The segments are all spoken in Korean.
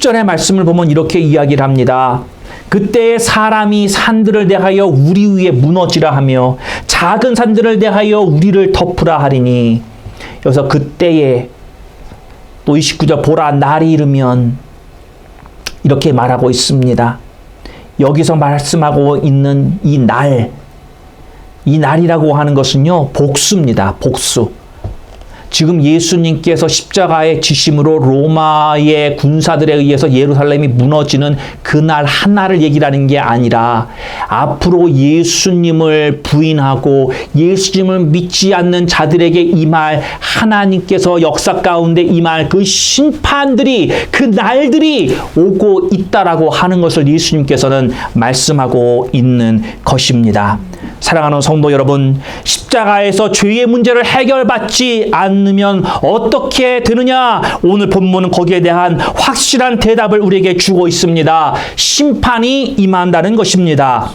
10절의 말씀을 보면 이렇게 이야기를 합니다. 그때 사람이 산들을 대하여 우리 위에 무너지라 하며 작은 산들을 대하여 우리를 덮으라 하리니. 여기서 그때에 또 29절 보라 날이 이르면 이렇게 말하고 있습니다. 여기서 말씀하고 있는 이 날이라고 하는 것은요, 복수입니다. 복수. 지금 예수님께서 십자가의 지심으로 로마의 군사들에 의해서 예루살렘이 무너지는 그날 하나를 얘기하는 게 아니라 앞으로 예수님을 부인하고 예수님을 믿지 않는 자들에게 임할 하나님께서 역사 가운데 임할 그 심판들이, 그 날들이 오고 있다라고 하는 것을 예수님께서는 말씀하고 있는 것입니다. 사랑하는 성도 여러분, 십자가에서 죄의 문제를 해결받지 않으면 어떻게 되느냐? 오늘 본문은 거기에 대한 확실한 대답을 우리에게 주고 있습니다. 심판이 임한다는 것입니다.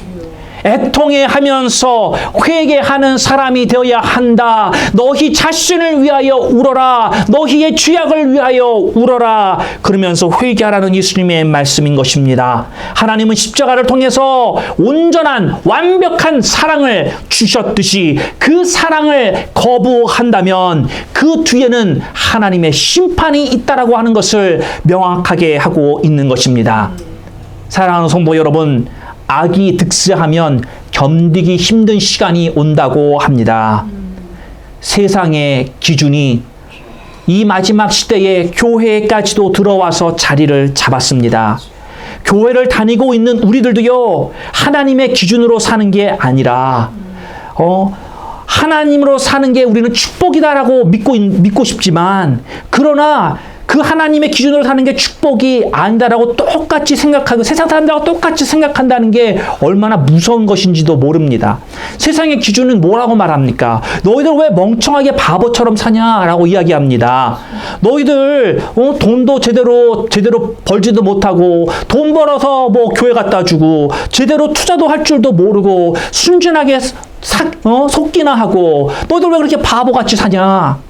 애통해하면서 회개하는 사람이 되어야 한다. 너희 자신을 위하여 울어라. 너희의 죄악을 위하여 울어라. 그러면서 회개하라는 예수님의 말씀인 것입니다. 하나님은 십자가를 통해서 온전한 완벽한 사랑을 주셨듯이 그 사랑을 거부한다면 그 뒤에는 하나님의 심판이 있다라고 하는 것을 명확하게 하고 있는 것입니다. 사랑하는 성도 여러분, 악이 득세하면 견디기 힘든 시간이 온다고 합니다. 세상의 기준이 이 마지막 시대에 교회까지도 들어와서 자리를 잡았습니다. 교회를 다니고 있는 우리들도요, 하나님의 기준으로 사는 게 아니라 하나님으로 사는 게 우리는 축복이다라고 믿고 싶지만, 그러나 그 하나님의 기준으로 사는 게 축복이 아니다라고 똑같이 생각하고 세상 사람들하고 똑같이 생각한다는 게 얼마나 무서운 것인지도 모릅니다. 세상의 기준은 뭐라고 말합니까? 너희들 왜 멍청하게 바보처럼 사냐라고 이야기합니다. 너희들 돈도 제대로 벌지도 못하고 돈 벌어서 뭐 교회 갖다 주고 제대로 투자도 할 줄도 모르고 순진하게 속기나 하고 너희들 왜 그렇게 바보같이 사냐?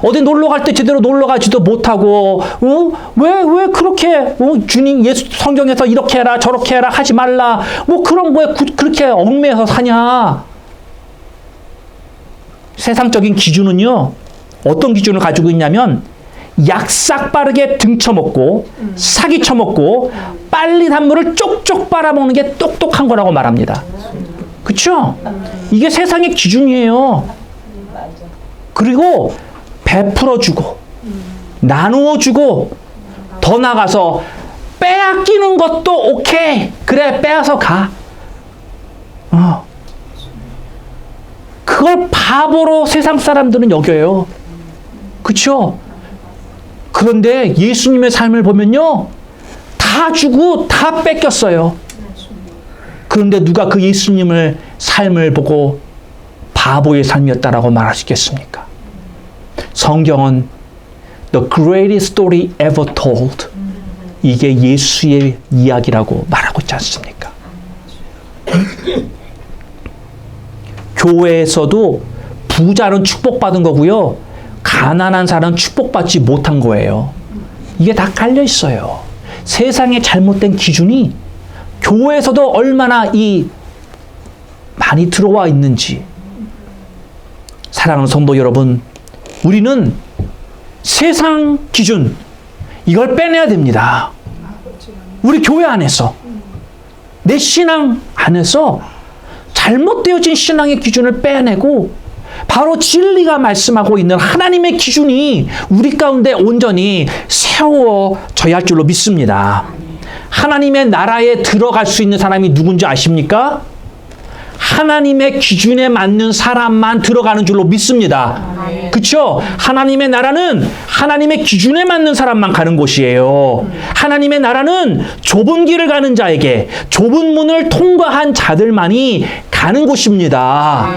어디 놀러 갈 때 제대로 놀러 가지도 못하고, 왜 그렇게, 주님 예수 성경에서 이렇게 해라, 저렇게 해라, 하지 말라, 그런 거에 그렇게 얽매여서 사냐? 세상적인 기준은요, 어떤 기준을 가지고 있냐면, 약삭 빠르게 등쳐먹고, 사기 쳐먹고, 빨리 단물을 쪽쪽 빨아먹는 게 똑똑한 거라고 말합니다. 그쵸? 이게 세상의 기준이에요. 그리고 베풀어주고 나누어주고 더 나가서 빼앗기는 것도 오케이. 그래, 빼앗아 가. 그걸 바보로 세상 사람들은 여겨요. 그렇죠? 그런데 예수님의 삶을 보면요, 다 주고 다 뺏겼어요. 그런데 누가 그 예수님을 삶을 보고 바보의 삶이었다라고 말할 수 있겠습니까? 성경은 The greatest story ever told. 이게 예수의 이야기라고 말하고 있지 않습니까? 교회에서도 부자는 축복받은 거고요, 가난한 사람은 축복받지 못한 거예요. 이게 다 깔려 있어요. 세상의 잘못된 기준이 교회에서도 얼마나 많이 들어와 있는지. 사랑하는 성도 여러분, 우리는 세상 기준, 이걸 빼내야 됩니다. 우리 교회 안에서, 내 신앙 안에서 잘못되어진 신앙의 기준을 빼내고 바로 진리가 말씀하고 있는 하나님의 기준이 우리 가운데 온전히 세워져야 할 줄로 믿습니다. 하나님의 나라에 들어갈 수 있는 사람이 누군지 아십니까? 하나님의 기준에 맞는 사람만 들어가는 줄로 믿습니다. 그렇죠? 하나님의 나라는 하나님의 기준에 맞는 사람만 가는 곳이에요. 하나님의 나라는 좁은 길을 가는 자에게, 좁은 문을 통과한 자들만이 가는 곳입니다.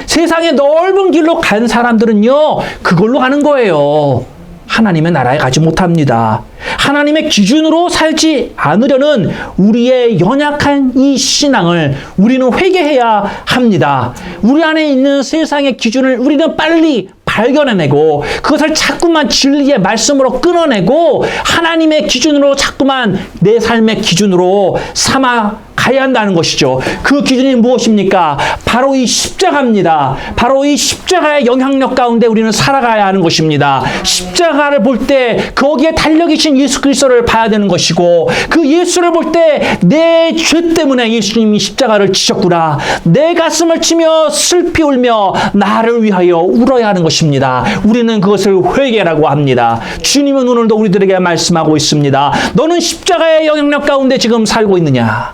세상의 넓은 길로 간 사람들은요, 그걸로 가는 거예요. 하나님의 나라에 가지 못합니다. 하나님의 기준으로 살지 않으려는 우리의 연약한 이 신앙을 우리는 회개해야 합니다. 우리 안에 있는 세상의 기준을 우리는 빨리 발견해내고 그것을 자꾸만 진리의 말씀으로 끊어내고 하나님의 기준으로 자꾸만 내 삶의 기준으로 삼아 가야 한다는 것이죠. 그 기준이 무엇입니까? 바로 이 십자가입니다. 바로 이 십자가의 영향력 가운데 우리는 살아가야 하는 것입니다. 십자가를 볼 때 거기에 달려 계신 예수 그리스도를 봐야 되는 것이고 그 예수를 볼 때 내 죄 때문에 예수님이 십자가를 지셨구나. 내 가슴을 치며 슬피 울며 나를 위하여 울어야 하는 것입니다. 우리는 그것을 회개라고 합니다. 주님은 오늘도 우리들에게 말씀하고 있습니다. 너는 십자가의 영향력 가운데 지금 살고 있느냐?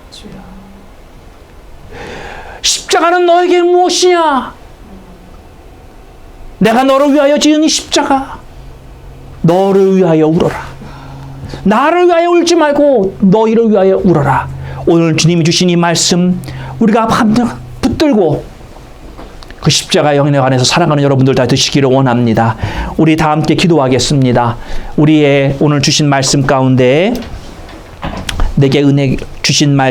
십자가는 너에게 무엇이냐? 내가 너를 위하여 지은 이 십자가. 너를 위하여 울어라. 나를 위하여 울지 말고 너희를 위하여 울어라. 오늘 주님이 주신 이 말씀 우리가 붙들고 그 십자가 영역 안에서 살아가는 여러분들 다 되시기를 원합니다. 우리 다 함께 기도하겠습니다. 우리의 오늘 주신 말씀 가운데 내게 은혜 주신 말씀